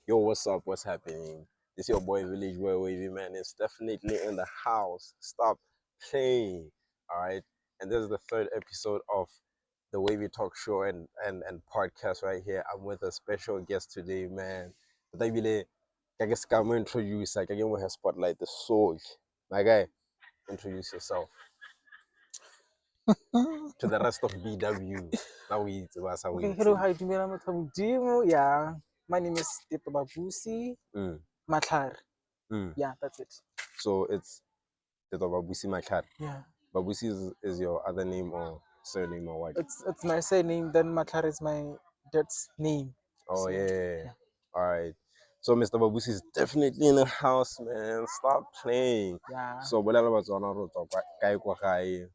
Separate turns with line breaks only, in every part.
Yo, what's up? What's happening? It's your boy Village Boy Wavy Man. It's definitely in the house. Stop playing. All right. And this is the third episode of the Wavy Talk Show and podcast right here. I'm with a special guest today, man. But I really, I guess I'm gonna introduce like again we have spotlight the soul. My guy, introduce yourself to the rest of BW. Now we it's
Okay, hello, hi, dumelang batho ba Modimo. Yeah, my name is Teto Babusi.
Mm,
Matlhare.
mm.
Yeah, that's it.
So it's the Babusi Makar.
Yeah,
Babusi is your other name or surname or what?
it's my surname. Then Matlhare is my dad's name.
Oh
So
yeah.
yeah,
All right. So Mr. Babusi is definitely in the house, man. Stop playing.
yeah.
So whatever was on our talk, kai kwa kai,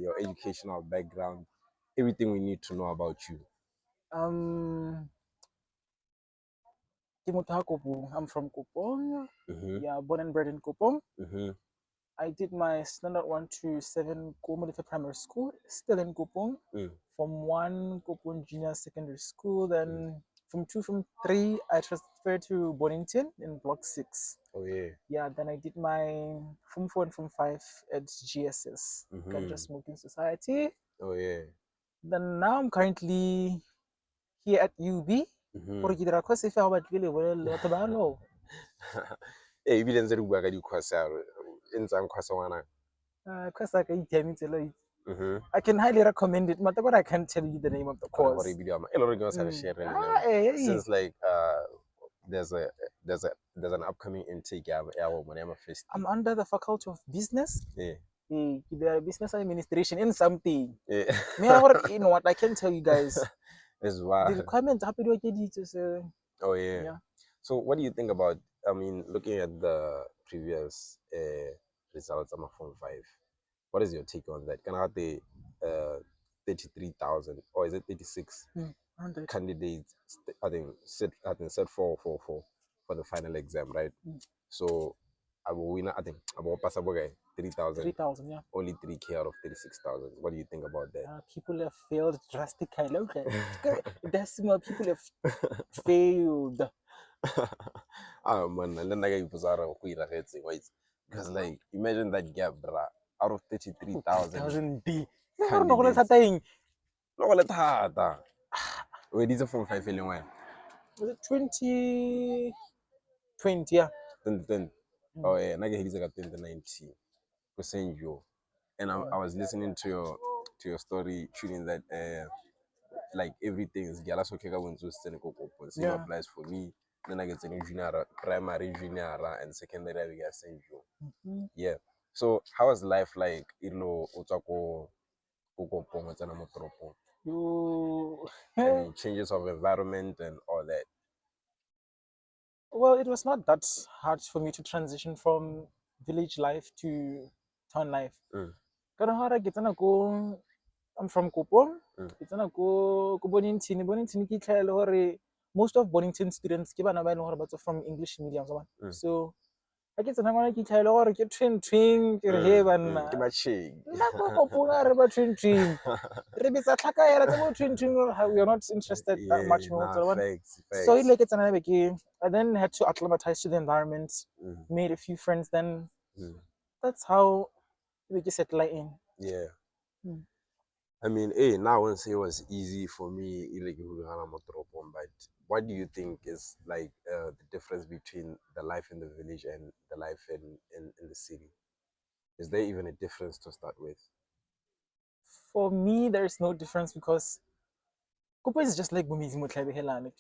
your educational background, everything we need to know about you.
Um, ke motho wa Kopong. I'm from Kopong.
Mhm.
Yeah, born and bred in Kopong.
Mhm.
I did my standard 1 to 7 Komolete Primary School, still in Kopong.
Mm.
From 1 Kopong Junior Secondary School, then
Mm.
from 3 I transferred to Bonington in Block 6.
Oh yeah.
Yeah, then I did my Form 4 and Form 5 at GSS, Ganja
Mhm.
Smoking Society.
Oh yeah.
Then now I'm currently here at UB.
Mhm.
Gore ke dira course efe ga o batlile le bolelele batho ba no.
Eh, ebile ntse re bua ka di-course e ntsang course ngwana.
Course ya ka itiametse lo itse.
Mhm.
I can highly recommend it, but I can't tell you the name of the course.
Since like there's a there's an upcoming intake album fest.
I'm under the Faculty of Business.
Yeah.
The business administration in something.
Yeah.
You know what? I can tell you guys.
It's
The
wild.
requirements happy to get it.
Oh yeah.
Yeah.
So what do you think about looking at the previous results of my Form 5? What is your take on that? Can I have the 33,000 or is it 36 candidates I think set for the final exam, right? So I will win I think I will pass about 3,000.
3,000, yeah.
Only 3K out of 36,000. What do you think about that?
People have failed drastically. Okay. Decimal people have failed.
Man, and then I get wait. Because like imagine that gap, bruh. Out of 33,000
D.
candidates. No, let her. Wait, these are from 5 million.
Was it 2020? Yeah.
2010. Oh yeah, I get he's like 2019. Percent you. And I was listening to your story, shooting that like everything is Gala Sokega when to send same applies for me. Then I get a junior, primary, junior, and secondary I get send you. Yeah. So how was life like, Otako Kokopong and Motropo? I mean changes of environment and all that.
Well, it was not that hard for me to transition from village life to town life. I'm from Kopong. Bonington ke itlhaela gore most of Bonington students ke bana ba e leng gore ba tswa from English medium. So I ke tsena ngwana ke itlhaela gore ke twin ke re he banna.
Ke matching.
Nna ko Kopong a re ba twin. Re betsa tlhakaela tse bo twin we are not interested that much more.
Facts.
So I then had to acclimatize to the environment, made a few friends, then that's how we just settle in.
Yeah. I mean, hey, now I won't say it was easy for me, but what do you think is like the difference between the life in the village and the life in the city? Is there even a difference to start with?
For me, there's no difference because Kupa is just like Bumizi Mutlabehelane.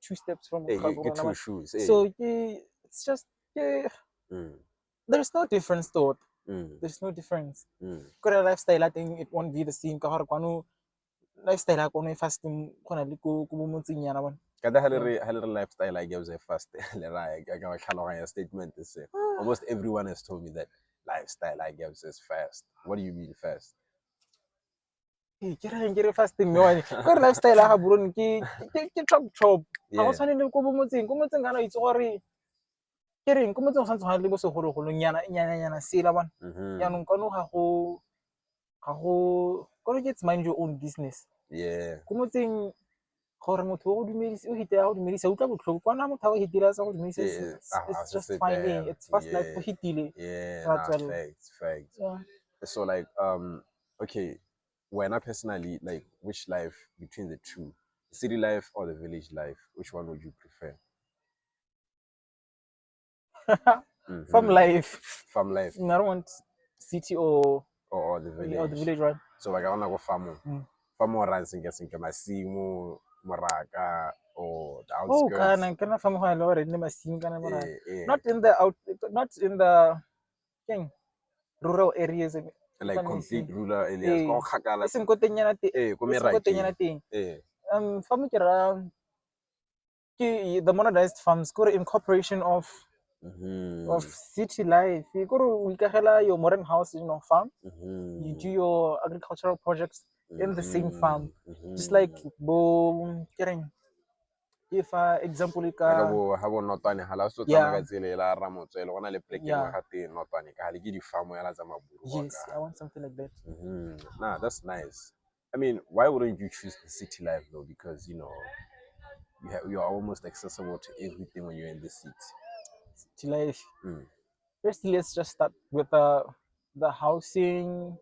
2 steps from
Hey, get two shoes. Hey.
So it's just there's no difference though. There's no difference. Because lifestyle, I think it won't be the same. Lifestyle, I can fasting.
Kada halere lifestyle I gives a fast statement is almost everyone has told me that lifestyle I gives is fast. What do you mean fast?
Ke fasting me one. Because lifestyle I have bro ke chop. I was trying to go motseng ga no itse gore ke reng ko motseng ga ntse le bo segologolo nyana sela bana. Ya nong kano ga go it's mind your own business.
Yeah.
Ko motseng gore motho o hite ya go dumedisa utlwa botlhoko kwana motho a go hitile sa go dumedisa it's just fine. It's fast life go hitile.
Nah, facts.
Yeah.
So like okay, when I personally like which life between the two, city life or the village life, which one would you prefer?
Farm life.
Farm life.
I don't want city or
The village.
Or the village, right?
So like I wanna go farm. Farm ranching getting masimo, moraka or the outskirts.
Oh, kana farm ho lo re ne masimo kana moraka. Not in the out, not in the king rural areas.
Like complete rural areas. Go khakala.
Iseng ko tenyana ting. Farm ke ra the modernized farms go incorporation of city life. You go we your modern house in your farm. You do your agricultural projects in the same farm. Just like if example
ka bo ha bo notane hala so tsama ka tsele la ramotswele gona le pleke ngwe ga te notane ka hale ke di farm ya la tsa maburu.
Yes, I want something like that.
Nah, that's nice. I mean, why wouldn't you choose the city life though? Because you know you are almost accessible to everything when you're in the city.
City life. First, let's just start with the housing.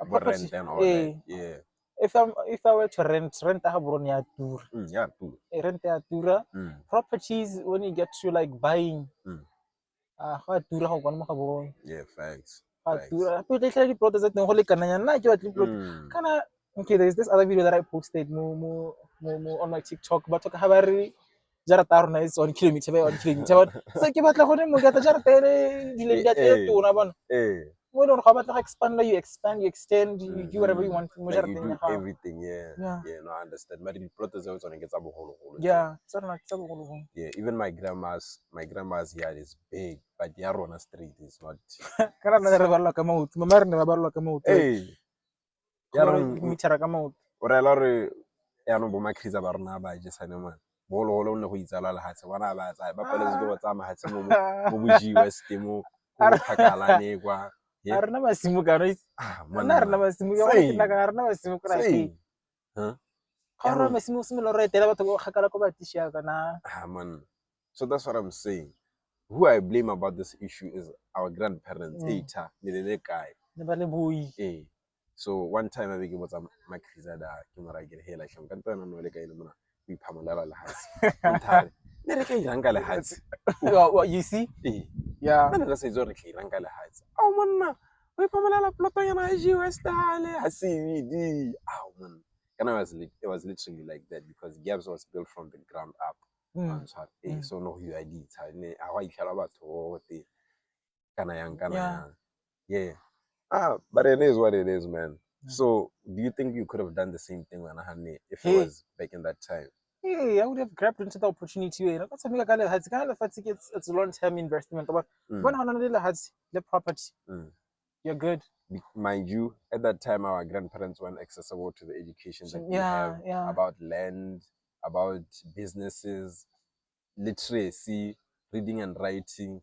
Rent and all that. Yeah.
If I were to rent a buron ya tour. Rent ya tour. Properties when you get to like buying.
Yeah, facts.
Okay, there's this other video that I posted on my TikTok, but jarata rona is 1 kilometer by 1 kilometer. So ke batla gone mo ke ta jarata ele di le tona bona. Mo le go batla expand, you extend, you do whatever you want mo jarateng ya gago.
Everything, yeah, no, I understand. But the plot is also get tsa bogolo.
Yeah, tsana tsa bogolo.
Yeah, even my grandma's yard is big, but the Arona street is not.
Kana na re barla ka maut, mama re ne ba barla ka maut. Ya re mitara ka maut.
Ora la re ya no bo makriza ba rona ba je sane man. Bolo ne go itsala le hatse bona ba tsa ba pele go tsa ma hatse mo boji west mo khakala ne kwa.
A rena masimo ka no. Na rena masimo ya go kitla ka rena masimo ka ke. Ga re masimo se mo lo re etela batho go khakala ko ba tisha kana.
Man. So that's what I'm saying. Who I blame about this issue is our grandparents. Eta le guy.
Ne ba le boy.
So one time I was my kriza da ke mara get hela sham kan tana no le ka ina mona we pamela la hasi. Ne re ke iranga le hasi.
What you see? Yeah.
Ne re se zo re ke iranga le hasi. Oh monna, we pamela la ploto yana ji westale hasi di. Oh man. And it was literally like that because Gabs was built from the ground up. So no you ID ne a wa ikhala batho te kana yang. Yeah. But it is what it is, man. So, do you think you could have done the same thing when if it was back in that time?
Hey, I would have grabbed into the opportunity. It's a long-term investment. But when the property, you're good.
Mind you, at that time, our grandparents weren't accessible to the education that we have about land, about businesses, literacy, reading and writing.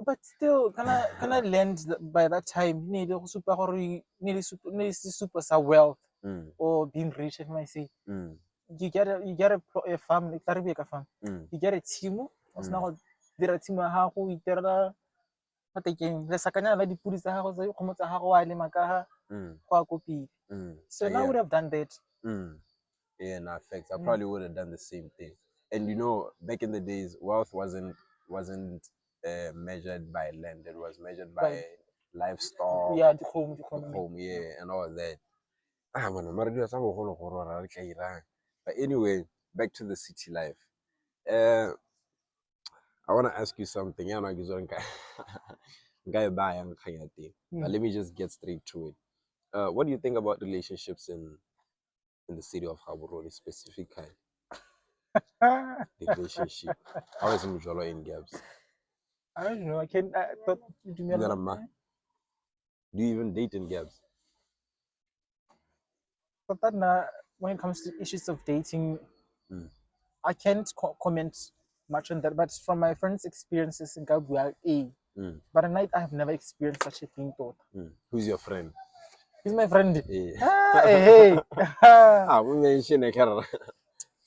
But still, can I land by that time? Need super wealth or being rich, if I say. You get a farm, a farm. You get a team. Now there are team how we tell what again. Let's sakanya la di pudi sa hago sa go motsa hago wa le makaha go a kopi. So now I would have done that.
Yeah, in effect, I probably would have done the same thing. And you know, back in the days, wealth wasn't measured by land; it was measured by livestock.
Yeah, the
home, and all that. But anyway, back to the city life. I want to ask you something. But let me just get straight to it. What do you think about relationships in the city of Gaborone, specific kind? The relationship. How is Mujolo in Gabs?
I don't know.
Do you even date in Gabs?
But when it comes to issues of dating, I can't comment much on that. But from my friends' experiences in Gab, we are A. But at night, I have never experienced such a thing.
Who's your friend?
He's my friend.
Hey.
Hey.
We mention a car.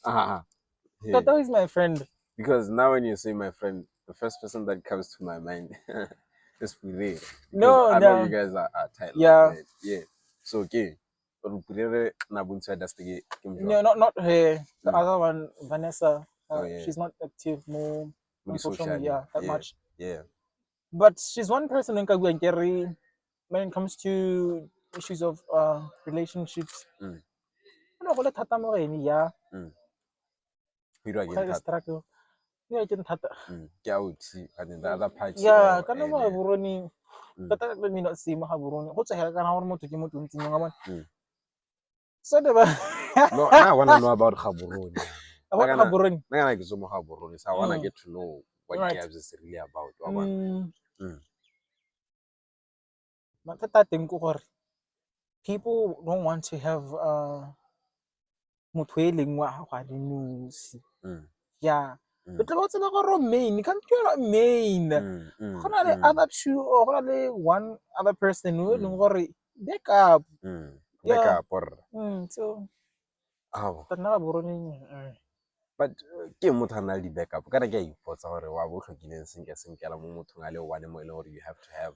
Hey.
Teto is my friend.
Because now when you say my friend, the first person that comes to my mind is Purere. Because
No,
I know
no.
you guys are tight
Yeah.
like that. Yeah. So okay. But Purere na buntswa that's the
No, not her. The
Mm.
other one, Vanessa.
Oh, yeah.
She's not active more on
With
social
social
media that
yeah.
much.
Yeah.
But she's one person in Kagwangeri when it comes to issues of relationships.
Mm.
Ano ko thata mo rin ya.
Hiro again
Kaya
that.
struggle. Yeah, I can thata.
Get out and then the other parts.
Yeah,
oh,
kana mo buroni. Tata let me not see mo buroni. Go tsaya kana hore motho ke motho ntsi nga bona. So the
No, now I want to know about Gaborone.
about Gaborone.
I like some Gaborone. So I want to get to know what
Right.
Gabs is really about.
Matata ting ko gore people don't want to have motho e leng wa gago a le nosi. Yeah. But about the main, you can't do main. Other two or one other person who back up.
Back up or
So
oh.
but now buroni.
But ke motho na di backup kana ke ipotsa gore wa bo tlhokileng senkela mo mothong a le one mo ile gore you have to have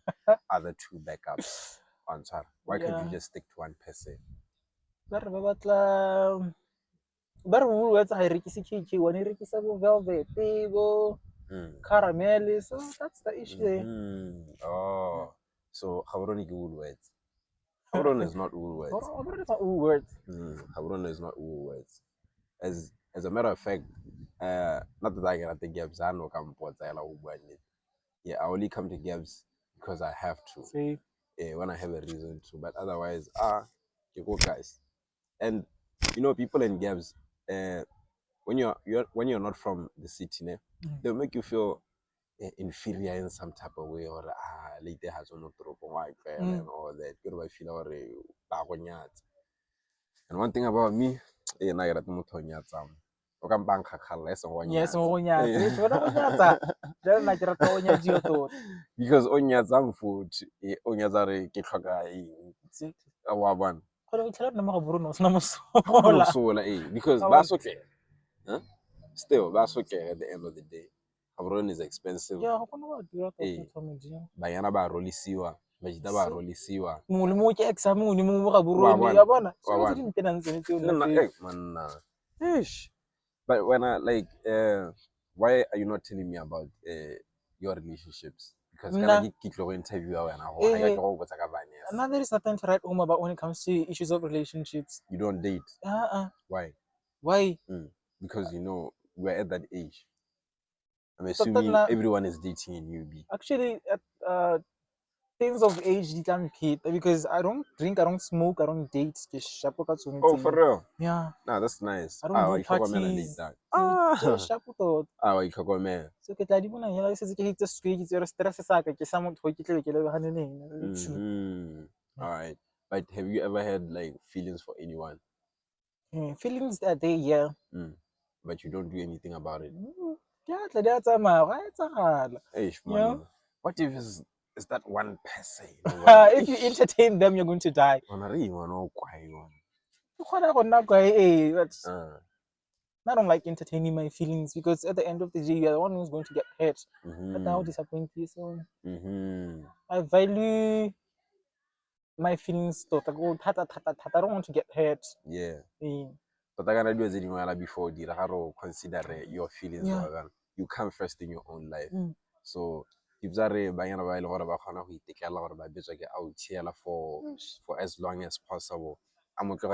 other two backups on tshwara. Why can't you just stick to one person?
Ba re ba batla ba re o etsa ga rekise KK one e rekisa bo velvet bo caramel, so that's the issue.
Oh, so Gaborone ke Woolworths. Gaborone is not Woolworths.
Gaborone is not Woolworths.
Gaborone is not Woolworths. As a matter of fact, not that I can think Gabs, I know come yeah, I only come to Gabs because I have to.
See?
Yeah, when I have a reason to. But otherwise, you go guys. And you know, people in Gabs, when you're not from the city, they'll make you feel inferior in some type of way, or later has no and all that. You feel or and one thing about me, na get mo thonya tsam. O ka mpanka khala se go
Yes, go nyatsa. It's what go nyatsa. Then na kira to nya dio to.
Because o nyatsa food, o nyatsa re ke tlhoka wa bona.
Go le tshela nna go Bruno sna mosola.
Sola because that's okay. Huh? Still, that's okay at the end of the day. Gaborone is expensive.
Yeah, go no ba dira to family.
Bayana ba rolisiwa, vegeta ba rolisiwa.
Mo le mo ke exam mo ni mo ga Bruno ya bona. So
Wa
di tenants tse o
No, man. Ish. But when I like, why are you not telling me about your relationships? Because
Nah.
I get your interview and
now there is nothing to write home about when it comes to issues of relationships.
You don't date. Why?
Why?
Because you know we're at that age. I'm assuming everyone is dating a newbie.
Actually, at things of age, you can't hate because I don't drink, I don't smoke, I don't date.
Oh, for real?
Yeah.
Nah, that's nice.
I don't do parties.
You go man.
So ke tla di bona hela se ke hitse squeak ke re stress sa ka ke sa motho ke tle ke le haneleng.
All right. But have you ever had like feelings for anyone?
Feelings that day, yeah.
But you don't do anything about it.
Yeah, tla di a tsamaya, ga e tsagala.
Man. What if is that one person?
If you entertain them, you're going to die. I don't like entertaining my feelings because at the end of the day, you're the one who's going to get hurt. But now disappoint you. So I value my feelings. I don't want to get hurt.
Yeah. But I gotta do as before consider your feelings. You come first in your own life. So if for as long as possible. I'm going
I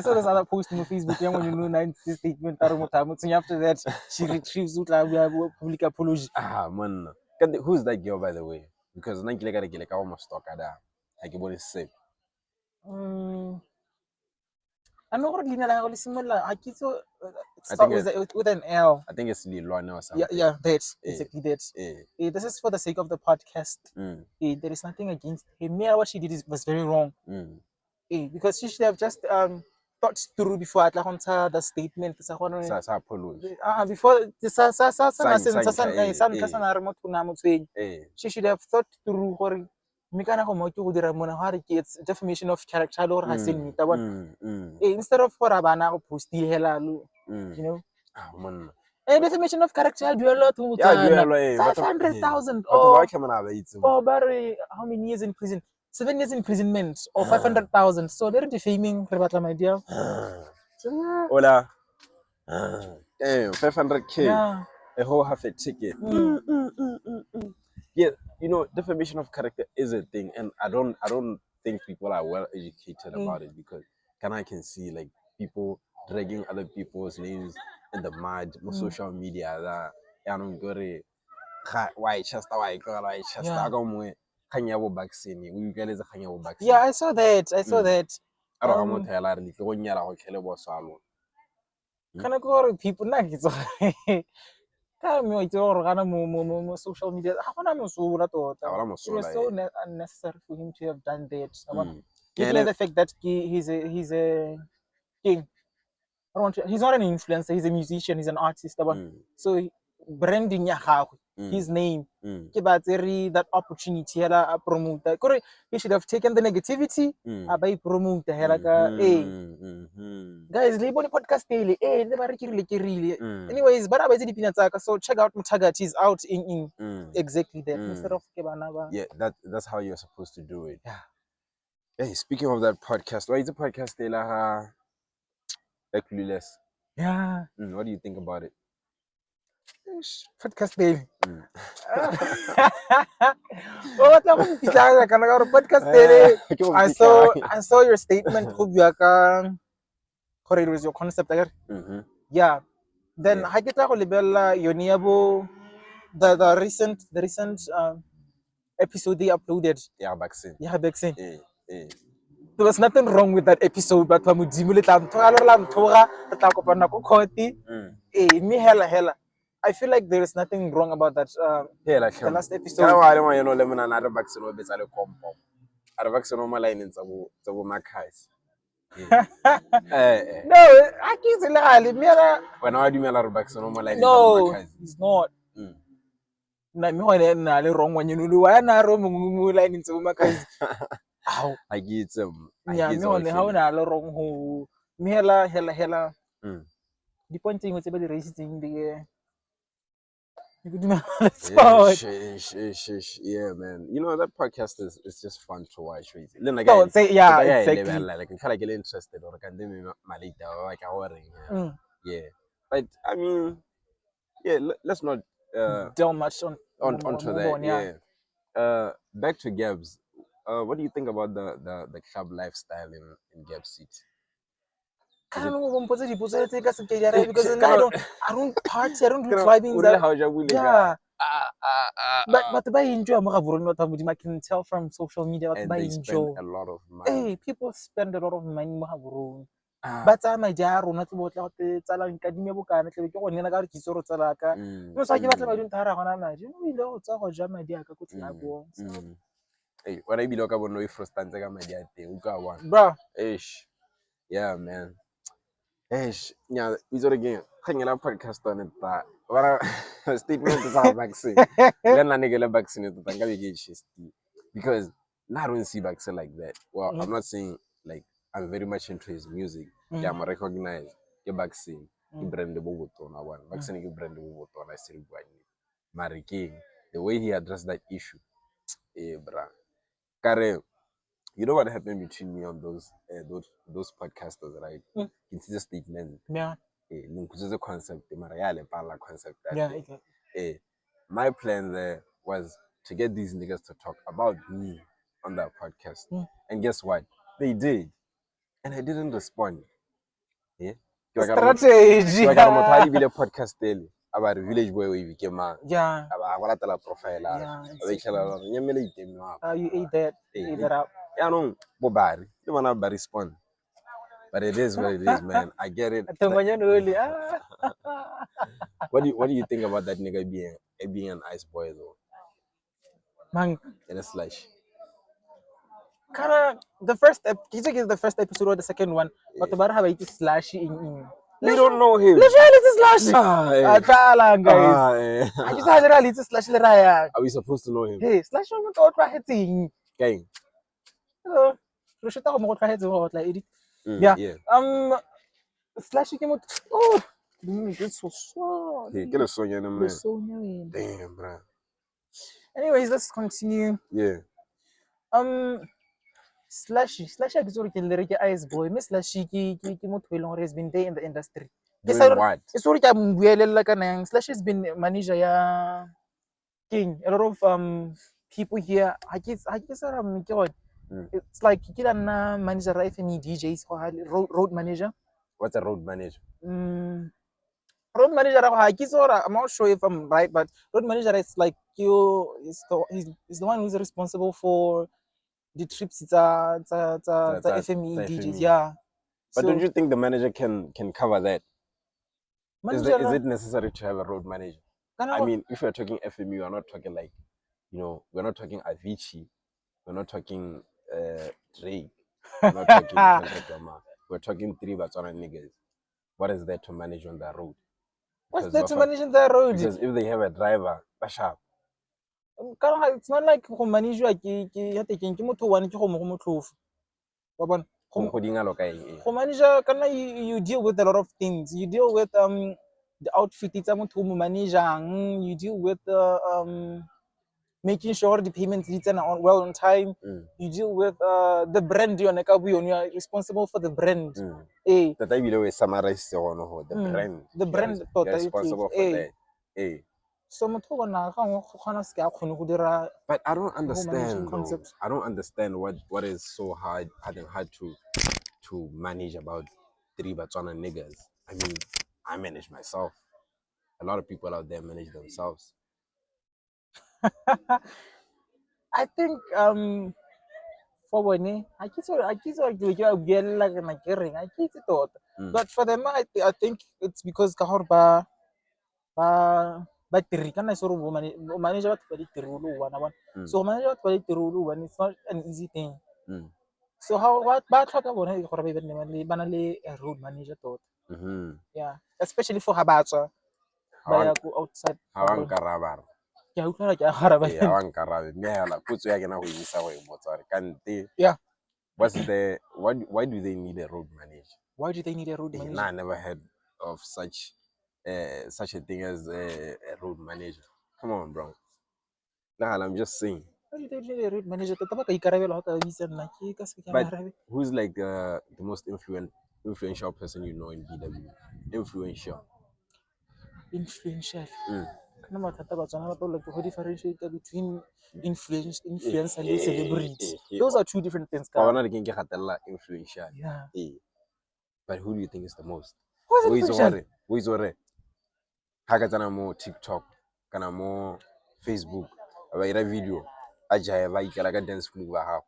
saw this other post on Facebook. Statement. After that, she retrieves public apology.
Man. Who's that girl, by the way? Because I gotta almost talk at that. Like what is safe.
I know what Lina similar. I think so. Start with an L.
I think it's Lilwana or something.
Yeah, that's exactly that. This is for the sake of the podcast. There is nothing against him. What she did was very wrong. Because she should have just thought through before I tla go ntsha the statement sa gore
sa apology
before sa
Sa
ntlha sa na re motho na motshwenyi. She should have thought through gore mme kana go mo ke go dira mona ga re ke it's defamation of character le gore ga se nne ta bona instead of gore bana go postile hela you know
monna
defamation of character ya duelwa to motsana 500,000 or bare how many years in prison 7 years imprisonment or 500,000 so they're defaming re batla madi ao so yeah
ola damn 500k
yeah
a whole half a ticket yeah, you know, defamation of character is a thing, and I don't think people are well educated about it because I can see like people dragging other people's names in the mud on social media that I don't go why Chester I go more kanyabo vaccine we get a kanyabo vaccine.
Yeah, I saw that.
I don't want to tell her to go near our kelebo salo.
Kana go people na ke ka me itse gore gana mo social media ga gona mosola tota. It was so unnecessary for him to have done that. Looking at the fact that he's a king. He's not an influencer, he's a musician, he's an artist. So branding ya gagwe, his name, ke batsere that opportunity hela promote. He should have taken the negativity by promote hela ka guys le bone podcast ele le ba re ke rile anyways ba ba itse dipina tsaka so check out Mutagati is out in exactly that instead of ke bana ba
yeah that's how you're supposed to do it. Yeah. Hey, speaking of that podcast, why is the podcast like clueless?
Yeah.
What do you think about it?
Podcast daily. Oh, podcast daily. I saw your statement. It was your concept. Yeah. Then I get the recent episode they uploaded.
Yeah, vaccine.
There was nothing wrong with that episode, but hella. I feel like there is nothing wrong about that. The last episode. No, I can't say no, it's not. Na me gone nna le wrong one you why na ro mo line ntse mo cause ow
I get some
yeah me gone ha ona le wrong ho me hela di pointing tse ba di raising
yeah man, you know that podcast is just fun to watch really. Then
again yeah exactly
like I kind of get interested or can do like yeah but I mean yeah let's not
delve much
onto that yeah back to Gabs. What do you think about the club lifestyle in Gab City?
I don't know because I don't party, I don't do clubbing. Yeah. But by enjoy I can tell from social media
and they spend a lot of money.
Hey, people spend a lot of money but my jar rona tlo botla go tsala nkadime bokana tle ke go nena ka re kitso ro tsala ka mo sa ke batla ba dintara gona madi no ile go tsa go ja madi aka go tla go
hey when I be loka bono e frustante ka madi a teng o ka wa
bro
yeah man yeah we again khangela podcast on it ba bara statement is our vaccine then na negela vaccine to tanga be ke because I don't see vaccine like that. Well, I'm not saying like I'm very much into his music. Yeah, I'm recognize the vaccine. He brand the botona one. Vaccine he brand the botona still going. Mary King, the way he addressed that issue, bra. Kare, you know what happened between me on those podcasters, right? It's a statement.
Yeah.
It's a concept. Concept.
Yeah.
My plan there was to get these niggas to talk about me on that podcast. And guess what? They did. And I didn't respond. Yeah.
Strategy.
I got a podcast daily about village boy we became man.
Yeah.
About a profile.
You ate that. Ate that up.
Yeah, no, Bobari. You wanna respond. But it is what it is, man. I get it. What do you think about that nigga being an ice boy though?
Man.
In a slash.
Kinda the first the first episode or the second one, but the have it slash in.
You don't know him.
Literally it's slash.
Ah, eh.
Guys.
Ah, eh.
I just had literally it's slash le raya.
Are we supposed to know him?
Hey, slash one to try hitting.
Gang.
So, we should talk about try hitting like edit.
Yeah.
Slash came out. Oh, it's so swag.
Hey, get a song in man.
So
Damn, bro.
anyways, let's continue.
Yeah.
Slashy ke tsore ke le re ke ice boy me slashy ke motho e leng gore has been there in the industry
Doing what?
e tsore ke a mbuelela kana yang slash has been manager ya king a lot of people here ha ke sa ra ke gone it's like ke nna manager ra FME DJs road manager.
What's a road manager?
Road manager I'm not sure if I'm right, but road manager is like he's the one who's responsible for the trips it's FME DJs, yeah.
But so, don't you think the manager can cover that? Is it necessary to have a road manager? I mean, if you're talking FME, we're not talking like, we're not talking Avicii, we're not talking Drake, we're not talking Kendrick Lamar. We're talking 3 Batswana niggas. What is there to manage on the road?
What's there to manage on the road?
Because if they have a driver, that's sharp.
It's not like go manage you ke motho one ke go mo motlhofu. Ba bona go manager kana you deal with a lot of things. You deal with the outfit tsa motho mo managing, you deal with making sure the payments are well on time. You deal with the brand you are responsible for the brand.
That I will always summarize the brand.
The brand
you're responsible for that.
So but
I don't understand though. I don't understand what is so hard to manage about 3 Batswana niggas. I mean, I manage myself. A lot of people out there manage themselves.
I think for one, I keep but for them I think it's because kahorba but manager so manager one it's not an easy thing. So what a road manager thought. Yeah, especially for Habatsa. By outside. Yeah.
Why do they need a road manager?
Why do they need a road manager?
I never heard of such a thing as a road manager. Come on, bro. Nah, I'm just saying.
Why do they need a road manager?
But who's like the most influential person you know in BW? Influential.
Differentiate between influence and celebrity. Those are two different things.
Influential. Yeah. But who do you think is the most?
Who is
Hakatana mo TikTok, kana mo Facebook, abaira video, aja ba ikela ka dance floor ba ha.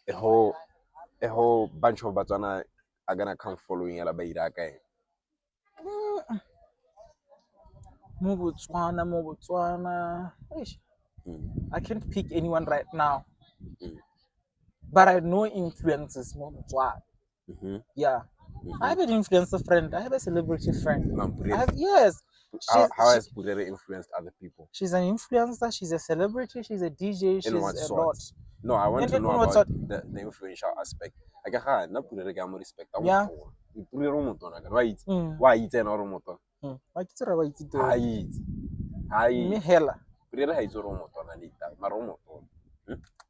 A whole bunch of Batswana are gonna come following ala ba ira kae.
Mo Botswana. I can't pick anyone right now. But I know influences mo Botswana. Yeah. I have an influencer friend. I have a celebrity friend. Yes.
How has Purere influenced other people?
She's an influencer. She's a celebrity. She's a DJ. She's a lot.
No, I want to know about the influential aspect. Like, na Purere ga mo respect.
Yeah.
Purere mo tona ka. Why it's an oro moto?
Why it's a right to
Hi.
Me hella.
Purere ha itoro moto na lita. Maromo.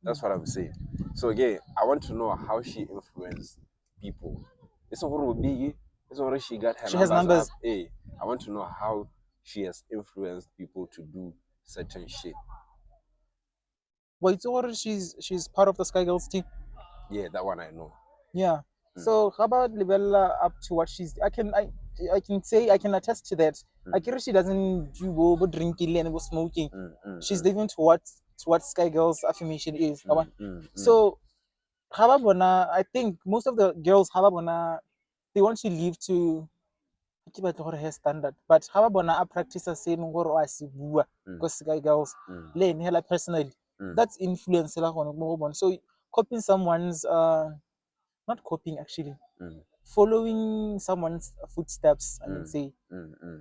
That's what I'm saying. So again, I want to know how she influenced people. It's not big. It's not she got her.
She has numbers.
Hey, I want to know how she has influenced people to do certain shit.
Well, it's already she's part of the Sky Girls team.
Yeah, that one I know.
Yeah. So how about Libella up to what she's? I can attest to that. I care she doesn't do over drinking and over smoking. She's living to what Sky Girls affirmation is. So Hababona, I think most of the girls Hababona, they want to live to keep at her standard. But Hababona I practice the same or I see because Sky Girls learn hella personally. That's influence. So copying someone's not copying actually, following someone's footsteps and say,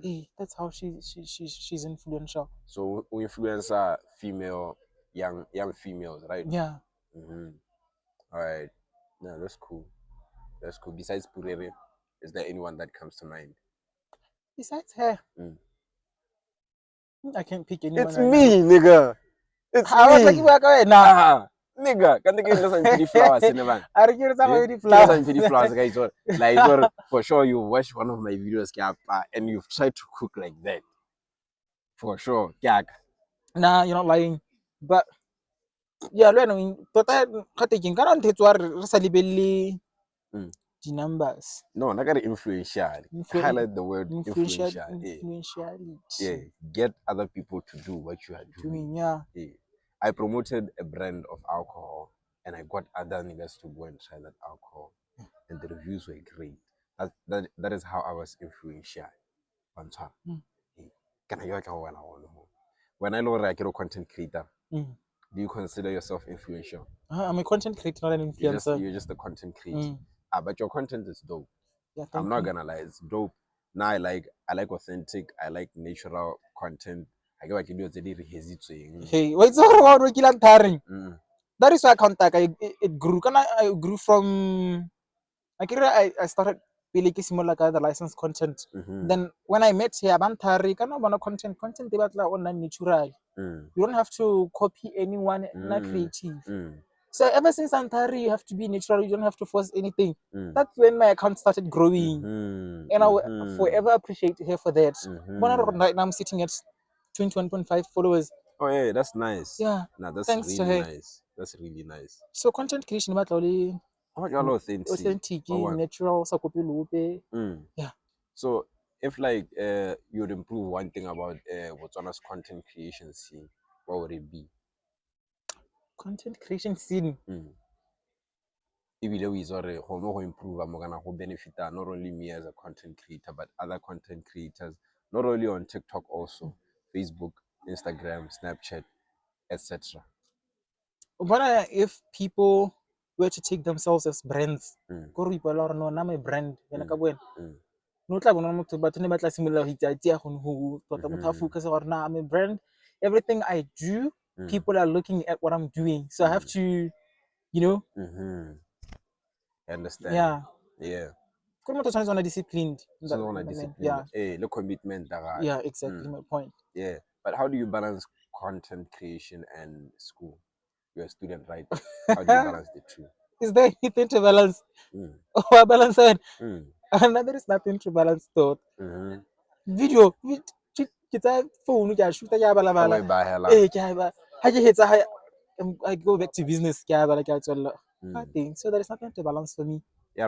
hey, that's how she's influential.
So influencer female, young females, right?
Yeah.
All right. No, that's cool. That's cool. Besides Purere, is there anyone that comes to mind?
Besides her, I can't pick anyone.
It's me, nigga. It's
I was like,
nah. Nigga, can't get some pretty flowers in the van.
I don't give some pretty
flowers, guys. Like, for sure, you watch one of my videos, and you've tried to cook like that. For sure,
nah, you're not lying. But yeah, but I think the numbers.
No, not got influential. Highlight the word influential.
Influentiality.
Yeah, get other people to do what you are doing. Yeah. I promoted a brand of alcohol, and I got other niggas to go and try that alcohol, and the reviews were great. That is how I was influential. When I know like you're a content creator, do you consider yourself influential?
I'm a content creator, not an influencer.
You're just a content creator. But your content is dope.
Yeah,
I'm not gonna lie, it's dope. Now I like authentic, I like natural content. I get what you do.
Hey, wait, so what that is why it grew. I grew from I started really like the licensed content. Then when I met here, Bantari, content about online natural. You don't have to copy anyone, not creative. So ever since Antari, you have to be natural. You don't have to force anything. That's when my account started growing, and I will forever appreciate her for that. But right now I'm sitting at 21.5 followers.
Oh yeah, that's nice.
Yeah,
nah, that's
thanks
really
to her.
Nice. That's really nice.
So content creation about only authentic, natural, yeah.
So if like you'd improve one thing about Botswana's content creation scene, what would it be?
Content creation scene.
Ebile o itse gore go no go improve mo kana go benefita not only me as a content creator but other content creators, not only on TikTok, also Facebook, Instagram, Snapchat, etc.
But if people were to take themselves as brands, go re ipoela no na my brand yena ka boena no tla bona motho batho ne ba tla simolola go itse go tota motho a focus gore na I'm a brand. Everything I do, people are looking at what I'm doing, so I have to, you know.
I understand.
Yeah.
Yeah.
Disciplined.
Yeah. Hey, the commitment.
Yeah, exactly my point.
Yeah. But how do you balance content creation and school? You're a student, right? How do you balance the two?
Is there anything to balance? Oh, balance it. There is nothing to balance though. Video, kita phone ya shoot ya bala bala. I go back to business. I think so. There is nothing to balance for me.
Yeah,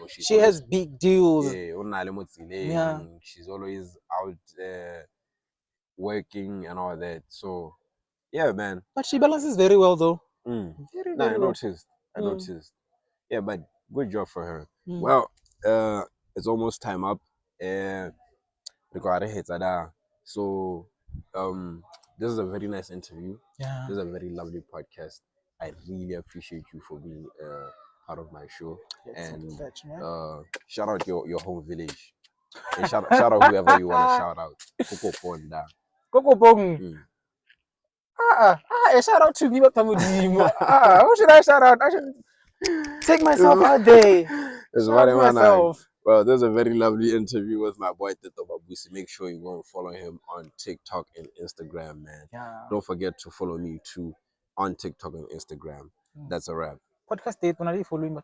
she has big deals.
Yeah, she's always out working and all that. So yeah, man.
But she balances very well though.
Very well. I noticed. Yeah, but good job for her. Well, it's almost time up. So this is a very nice interview.
Yeah.
This is a very lovely podcast. I really appreciate you for being part of my show. And shout out your home village. And shout out whoever you want to shout out. Coco Ponda.
Coco Pong. Shout out to me. Who should I shout out? I should take myself out there.
Myself. Well, there's a very lovely interview with my boy Teto Babusi. Make sure you go and follow him on TikTok and Instagram, man.
Yeah.
Don't forget to follow me too on TikTok and Instagram. That's a wrap.
Podcast date, when are you following?